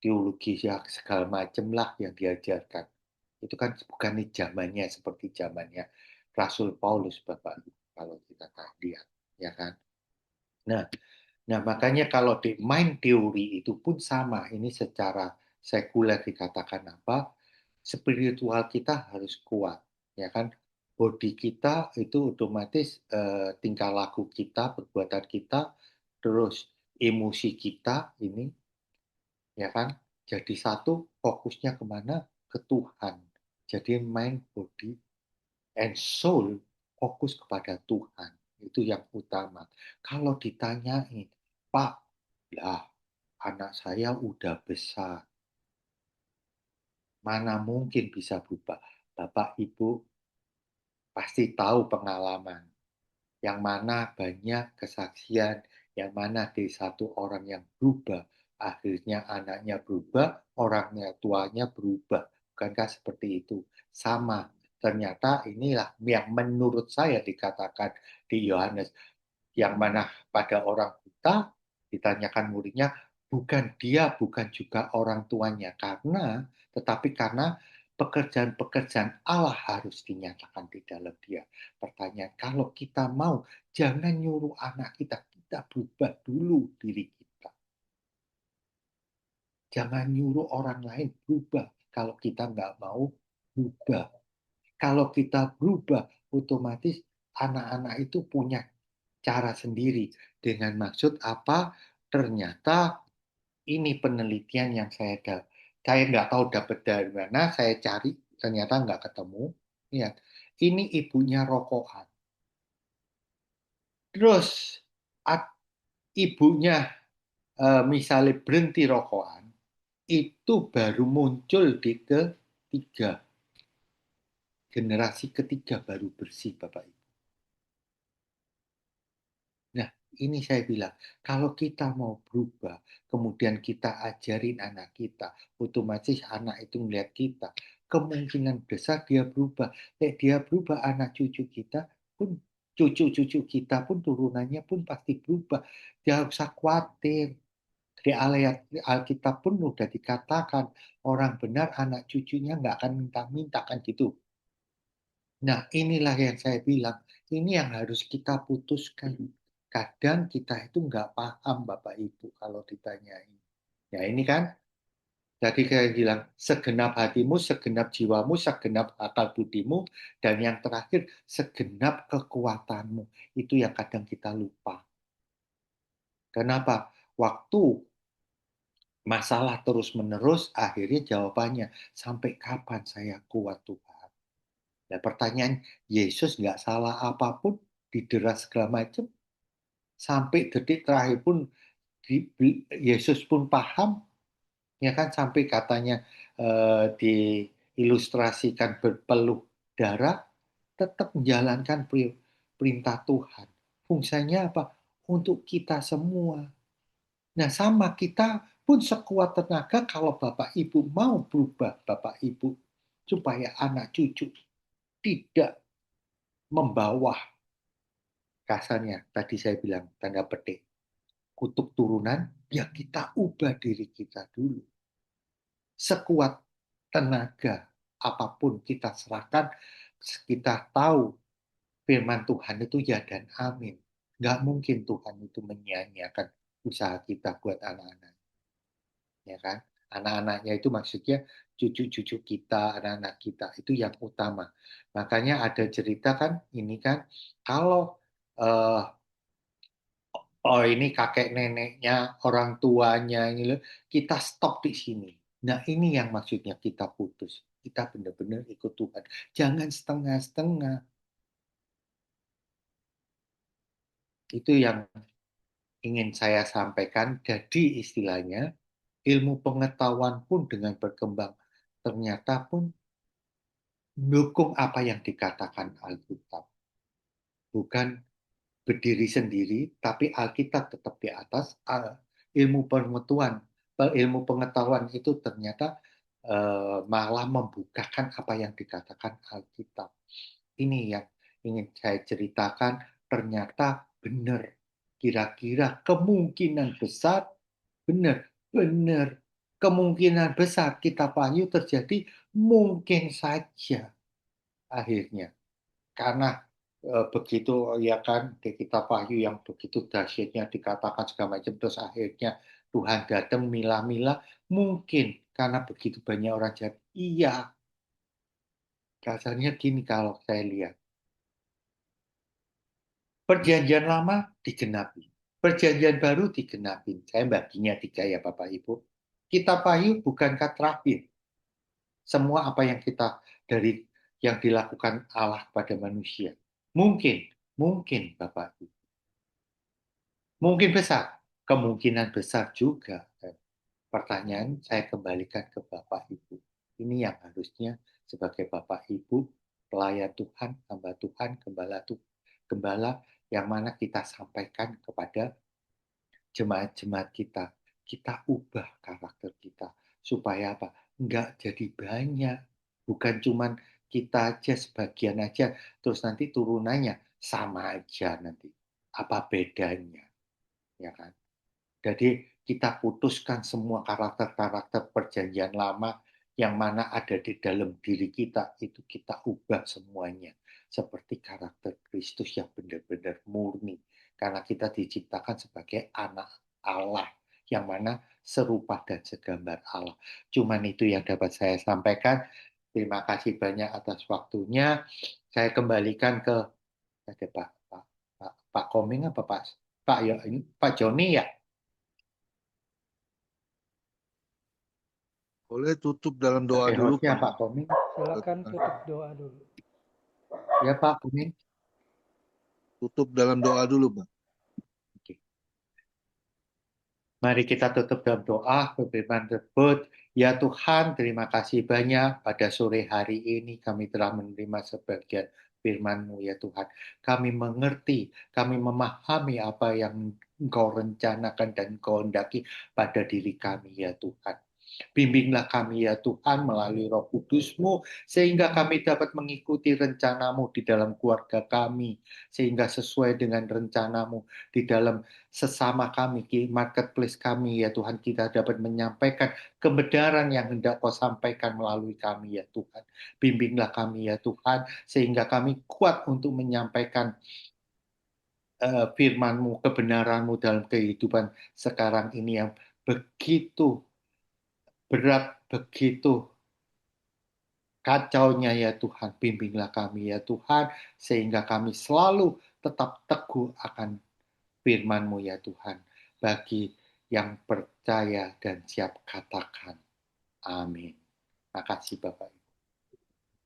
Teologi yang segala macam lah yang diajarkan. Itu kan bukan zamannya seperti zamannya Rasul Paulus, Bapak Ibu, kalau kita lihat. Ya kan? Nah, makanya kalau di main teori itu pun sama. Ini secara sekuler dikatakan apa? Spiritual kita harus kuat, ya kan? Body kita itu otomatis tingkah laku kita, perbuatan kita, terus emosi kita ini, ya kan? Jadi satu, fokusnya kemana? Ke Tuhan. Jadi mind, body, and soul fokus kepada Tuhan. Itu yang utama. Kalau ditanyain, Pak, lah anak saya udah besar, mana mungkin bisa berubah? Bapak Ibu pasti tahu pengalaman. Yang mana banyak kesaksian, yang mana dari satu orang yang berubah, akhirnya anaknya berubah, orangnya tuanya berubah. Bukankah seperti itu? Sama. Ternyata inilah yang menurut saya dikatakan di Yohanes. Yang mana pada orang buta ditanyakan muridnya, bukan dia, bukan juga orang tuanya. Tetapi karena pekerjaan-pekerjaan Allah harus dinyatakan di dalam dia. Pertanyaan, kalau kita mau, jangan nyuruh anak kita berubah dulu diri kita. Jangan nyuruh orang lain berubah kalau kita nggak mau berubah. Kalau kita berubah, otomatis anak-anak itu punya cara sendiri. Dengan maksud apa? Ternyata ini penelitian yang saya nggak tahu dapat dari mana, saya cari, ternyata nggak ketemu. Lihat, ini ibunya rokokan. Terus ibunya misalnya berhenti rokokan, itu baru muncul di ketiga. Generasi ketiga baru bersih, Bapak Ibu. Nah, ini saya bilang, kalau kita mau berubah, kemudian kita ajarin anak kita, otomatis anak itu melihat kita, kemungkinan besar dia berubah. Dia berubah, anak cucu kita pun, cucu-cucu kita pun turunannya pun pasti berubah. Jangan usah khawatir. Di Alkitab pun sudah dikatakan, orang benar anak cucunya nggak akan minta-minta, kan gitu. Nah, inilah yang saya bilang, ini yang harus kita putuskan. Kadang kita itu nggak paham, Bapak Ibu, kalau ditanyain. Ya ini kan, tadi saya bilang, segenap hatimu, segenap jiwamu, segenap akal budimu, dan yang terakhir, segenap kekuatanmu. Itu yang kadang kita lupa. Kenapa? Waktu masalah terus-menerus, akhirnya jawabannya, sampai kapan saya kuat Tuhan? Nah, pertanyaan, Yesus nggak salah apapun, didera segala macam, sampai detik terakhir pun Yesus pun paham, ya kan, sampai katanya diilustrasikan berpeluh darah, tetap menjalankan perintah Tuhan. Fungsinya apa? Untuk kita semua. Nah, sama kita pun sekuat tenaga kalau Bapak Ibu mau berubah, Bapak Ibu, supaya anak cucu tidak membawa, kasarnya tadi saya bilang tanda petik, kutuk turunan, ya kita ubah diri kita dulu. Sekuat tenaga apapun kita serahkan, kita tahu firman Tuhan itu ya dan amin. Nggak mungkin Tuhan itu menyia-nyiakan usaha kita buat anak-anak. Ya kan? Anak-anaknya itu maksudnya cucu-cucu kita, anak-anak kita itu yang utama. Makanya ada cerita kan, ini kan kalau ini kakek neneknya, orang tuanya ini loh, kita stop di sini. Nah, ini yang maksudnya kita putus. Kita benar-benar ikut Tuhan. Jangan setengah-setengah. Itu yang ingin saya sampaikan. Jadi istilahnya ilmu pengetahuan pun dengan berkembang ternyata pun mendukung apa yang dikatakan Alkitab. Bukan berdiri sendiri, tapi Alkitab tetap di atas. Ilmu pengetahuan itu ternyata malah membukakan apa yang dikatakan Alkitab. Ini yang ingin saya ceritakan, ternyata benar. Kira-kira kemungkinan besar, benar. Kemungkinan besar kita Wahyu terjadi mungkin saja akhirnya. Karena begitu ya kan di kitab Wahyu yang begitu dahsyatnya dikatakan segala macam, terus akhirnya Tuhan datang milah-milah, mungkin karena begitu banyak orang jahat. Iya, rasanya gini kalau saya lihat. Perjanjian lama digenapi, perjanjian baru digenapi. Saya baginya 3 ya Bapak Ibu. Kitab Wahyu bukankah terakhir? Semua apa yang kita dari yang dilakukan Allah pada manusia. Mungkin Bapak Ibu. Mungkin besar, kemungkinan besar juga. Pertanyaan saya kembalikan ke Bapak Ibu. Ini yang harusnya sebagai Bapak Ibu, pelayan Tuhan, hamba Tuhan, gembala yang mana kita sampaikan kepada jemaat-jemaat kita. Kita ubah karakter kita. Supaya apa? Enggak jadi banyak. Bukan cuman kita aja, sebagian aja. Terus nanti turunannya sama aja nanti. Apa bedanya? Ya kan? Jadi kita putuskan semua karakter-karakter perjanjian lama yang mana ada di dalam diri kita, itu kita ubah semuanya. Seperti karakter Kristus yang benar-benar murni. Karena kita diciptakan sebagai anak Allah, yang mana serupa dan segambar Allah. Cuman itu yang dapat saya sampaikan. Terima kasih banyak atas waktunya. Saya kembalikan ke Pak Koming apa Pak Joni ya? Boleh tutup dalam doa Oke, dulu, hostnya Pak. Pak Koming. Silakan tutup doa dulu. Ya Pak Koming. Tutup dalam doa dulu, Pak. Oke. Mari kita tutup dalam doa, berfirman tersebut. Ya Tuhan, terima kasih banyak pada sore hari ini kami telah menerima sebagian firman-Mu ya Tuhan. Kami mengerti, kami memahami apa yang Engkau rencanakan dan Engkau hendaki pada diri kami ya Tuhan. Bimbinglah kami ya Tuhan melalui Roh Kudus-Mu, sehingga kami dapat mengikuti rencana-Mu di dalam keluarga kami, sehingga sesuai dengan rencana-Mu di dalam sesama kami, di marketplace kami ya Tuhan, kita dapat menyampaikan kebenaran yang hendak Kau sampaikan melalui kami ya Tuhan. Bimbinglah kami ya Tuhan, sehingga kami kuat untuk menyampaikan firman-Mu, kebenaran-Mu dalam kehidupan sekarang ini yang begitu berat, begitu kacaunya ya Tuhan. Bimbinglah kami ya Tuhan, sehingga kami selalu tetap teguh akan firman-Mu ya Tuhan. Bagi yang percaya dan siap katakan. Amin. Terima kasih Bapak Ibu.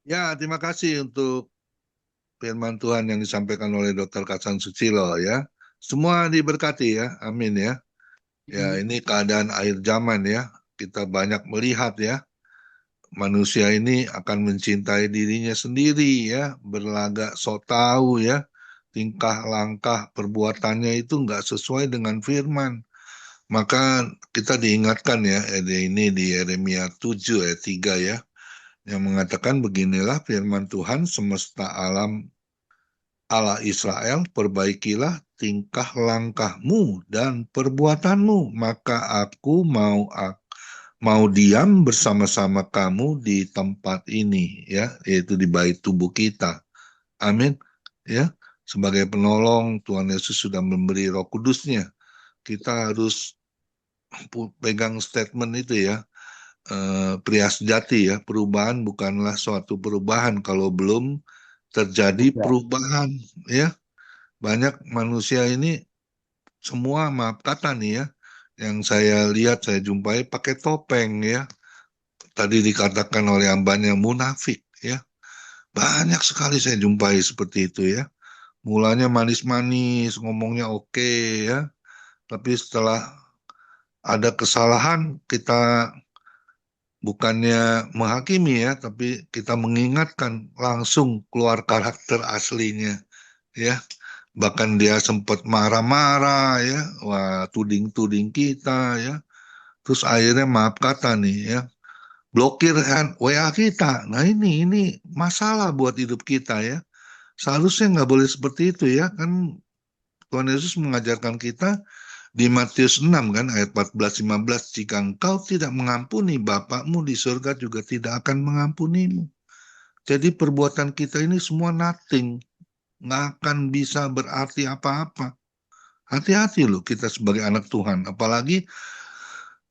Ya, terima kasih untuk firman Tuhan yang disampaikan oleh Dr. Kasan Susilo ya. Semua diberkati ya. Amin ya. Ya, ini keadaan akhir zaman ya. Kita banyak melihat ya. Manusia ini akan mencintai dirinya sendiri ya, berlagak sok tahu ya, tingkah langkah perbuatannya itu nggak sesuai dengan firman. Maka kita diingatkan ya, ini di Yeremia 7 ayat 3 ya, yang mengatakan beginilah firman Tuhan semesta alam Allah Israel, perbaikilah tingkah langkahmu dan perbuatanmu, maka aku mau diam bersama-sama kamu di tempat ini ya, yaitu di bait tubuh kita. Amin. ya. Sebagai penolong, Tuhan Yesus sudah memberi Roh Kudus-Nya. Kita harus pegang statement itu ya. Pria sejati ya, perubahan bukanlah suatu perubahan kalau belum terjadi Sudah. perubahan ya. Banyak manusia ini semua, maaf kata nih ya, yang saya lihat, saya jumpai pakai topeng ya. Tadi dikatakan oleh hambanya munafik ya. Banyak sekali saya jumpai seperti itu ya. Mulanya manis-manis, ngomongnya oke ya. Tapi setelah ada kesalahan, kita bukannya menghakimi ya, tapi kita mengingatkan, langsung keluar karakter aslinya ya. Bahkan dia sempat marah-marah ya, wah tuding-tuding kita ya. Terus akhirnya maaf kata nih ya, blokir kan WA kita. Nah ini masalah buat hidup kita ya. Seharusnya nggak boleh seperti itu ya, kan Tuhan Yesus mengajarkan kita di Matius 6 kan ayat 14-15, jika engkau tidak mengampuni, Bapakmu di surga juga tidak akan mengampunimu. Jadi perbuatan kita ini semua nothing, nggak akan bisa berarti apa-apa. Hati-hati loh kita sebagai anak Tuhan, apalagi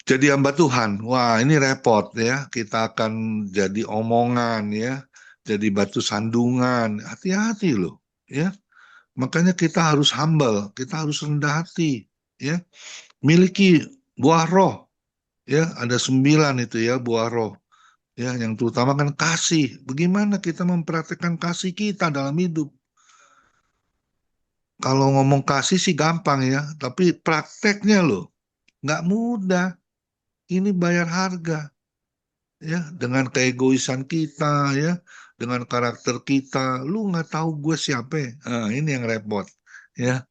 jadi hamba Tuhan. Wah ini repot ya, kita akan jadi omongan ya, jadi batu sandungan. Hati-hati loh ya. Makanya kita harus humble, kita harus rendah hati ya. Miliki buah roh ya, ada 9 itu ya buah roh ya, yang terutama kan kasih. Bagaimana kita mempraktekkan kasih kita dalam hidup? Kalau ngomong kasih sih gampang ya, tapi prakteknya loh nggak mudah. Ini bayar harga ya, dengan keegoisan kita ya, dengan karakter kita. Lu nggak tahu gue siapa ya? Nah, ini yang repot ya.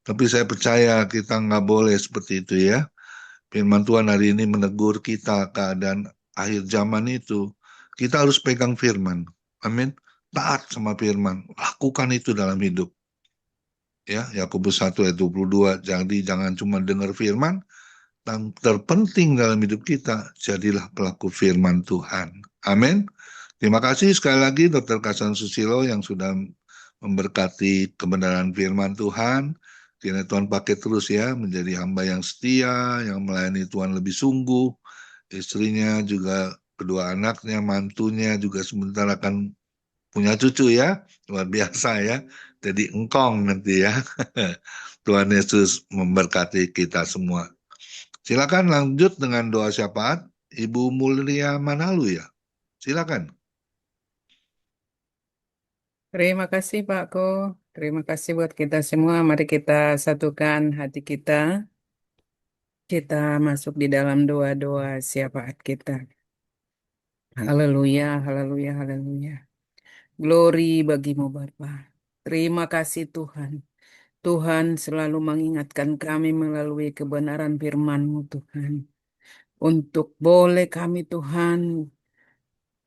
Tapi saya percaya kita nggak boleh seperti itu ya. Firman Tuhan hari ini menegur kita keadaan akhir zaman itu. Kita harus pegang firman. Amin. Taat sama firman. Lakukan itu dalam hidup. Ya, Yakobus 1 ayat 22. Jadi jangan cuma dengar firman, yang terpenting dalam hidup kita, jadilah pelaku firman Tuhan. Amin. Terima kasih sekali lagi Dr. Kasan Susilo yang sudah memberkati kebenaran firman Tuhan. Kiranya Tuhan pakai terus ya, menjadi hamba yang setia, yang melayani Tuhan lebih sungguh. Istrinya juga, kedua anaknya, mantunya juga sebentar akan punya cucu ya, luar biasa ya. Jadi engkong nanti ya. Tuhan Yesus memberkati kita semua. Silakan lanjut dengan doa syafaat. Ibu Mulia Manalu ya. Silakan. Terima kasih Pak Ko. Terima kasih buat kita semua. Mari kita satukan hati kita. Kita masuk di dalam doa-doa syafaat kita. Haleluya, haleluya, haleluya. Glory bagimu Bapa. Terima kasih Tuhan. Tuhan selalu mengingatkan kami melalui kebenaran firman-Mu Tuhan. Untuk boleh kami Tuhan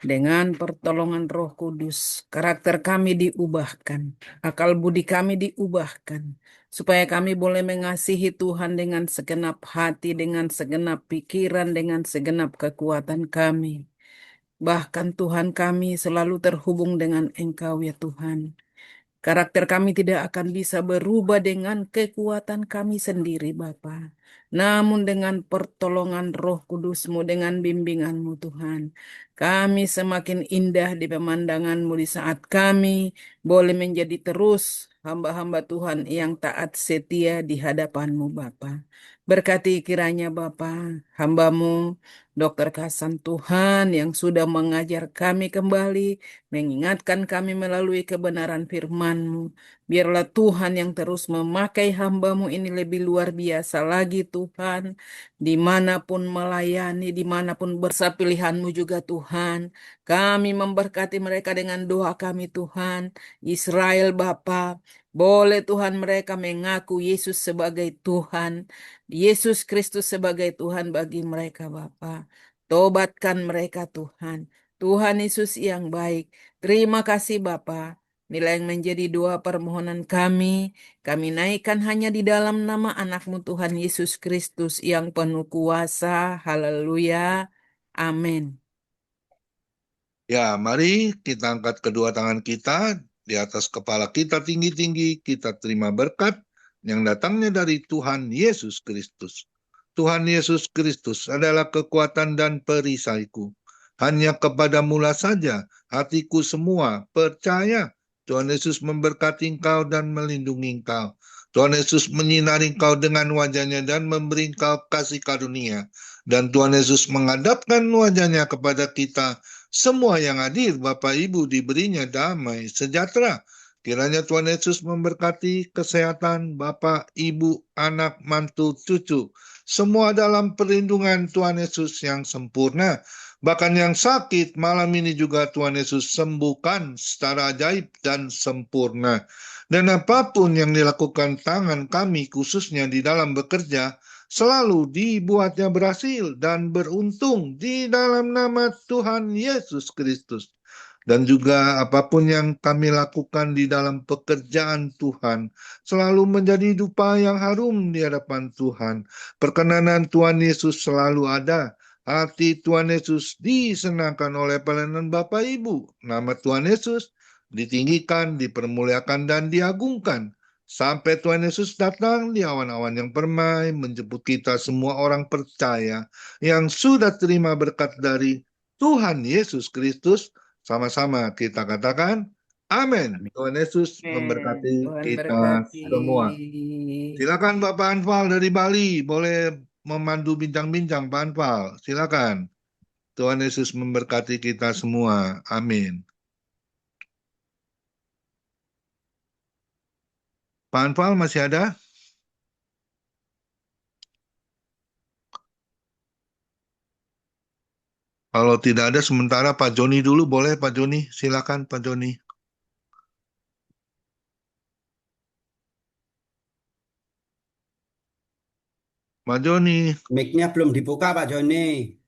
dengan pertolongan Roh Kudus, karakter kami diubahkan, akal budi kami diubahkan, supaya kami boleh mengasihi Tuhan dengan segenap hati, dengan segenap pikiran, dengan segenap kekuatan kami. Bahkan Tuhan kami selalu terhubung dengan Engkau ya Tuhan. Karakter kami tidak akan bisa berubah dengan kekuatan kami sendiri, Bapa. Namun dengan pertolongan Roh Kudus-Mu, dengan bimbingan-Mu, Tuhan. Kami semakin indah di pemandangan-Mu di saat kami boleh menjadi terus hamba-hamba Tuhan yang taat setia di hadapan-Mu, Bapa. Berkati kiranya Bapa, hamba-Mu, Dokter Kasan Tuhan yang sudah mengajar kami kembali, mengingatkan kami melalui kebenaran firman-Mu. Biarlah Tuhan yang terus memakai hamba-Mu ini lebih luar biasa lagi Tuhan. Dimanapun melayani, dimanapun bersapilihan-Mu juga Tuhan. Kami memberkati mereka dengan doa kami Tuhan. Israel Bapa, boleh Tuhan mereka mengaku Yesus sebagai Tuhan. Yesus Kristus sebagai Tuhan bagi mereka Bapa. Tobatkan mereka Tuhan. Tuhan Yesus yang baik. Terima kasih Bapa. Inilah yang menjadi doa permohonan kami. Kami naikkan hanya di dalam nama anak-Mu Tuhan Yesus Kristus yang penuh kuasa. Haleluya. Amin. Ya, mari kita angkat kedua tangan kita di atas kepala kita tinggi-tinggi, kita terima berkat yang datangnya dari Tuhan Yesus Kristus. Tuhan Yesus Kristus adalah kekuatan dan perisaiku. Hanya kepadamu-lah saja hatiku semua percaya. Tuhan Yesus memberkati engkau dan melindungi engkau. Tuhan Yesus menyinari engkau dengan wajahnya dan memberi engkau kasih karunia. Dan Tuhan Yesus menghadapkan wajahnya kepada kita semua yang hadir, Bapak Ibu, diberinya damai sejahtera. Kiranya Tuhan Yesus memberkati kesehatan Bapak, Ibu, anak, mantu, cucu. Semua dalam perlindungan Tuhan Yesus yang sempurna. Bahkan yang sakit malam ini juga Tuhan Yesus sembuhkan secara ajaib dan sempurna. Dan apapun yang dilakukan tangan kami khususnya di dalam bekerja, selalu dibuatnya berhasil dan beruntung di dalam nama Tuhan Yesus Kristus. Dan juga apapun yang kami lakukan di dalam pekerjaan Tuhan, selalu menjadi dupa yang harum di hadapan Tuhan. Perkenanan Tuhan Yesus selalu ada. Hati Tuhan Yesus disenangkan oleh pelayanan Bapak Ibu. Nama Tuhan Yesus ditinggikan, dipermuliakan, dan diagungkan. Sampai Tuhan Yesus datang di awan-awan yang permai, menjemput kita semua orang percaya yang sudah terima berkat dari Tuhan Yesus Kristus. Sama-sama kita katakan, amin. Tuhan Yesus memberkati Tuhan kita berkati. semua. Silakan Bapak Anfal dari Bali, boleh memandu bincang-bincang Pak Anfal. Silakan. Tuhan Yesus memberkati kita semua. Amin. Pak Anfal masih ada? Kalau tidak ada, sementara Pak Joni dulu. Boleh Pak Joni? Silakan Pak Joni. Pak Joni. Mic-nya belum dibuka Pak Joni.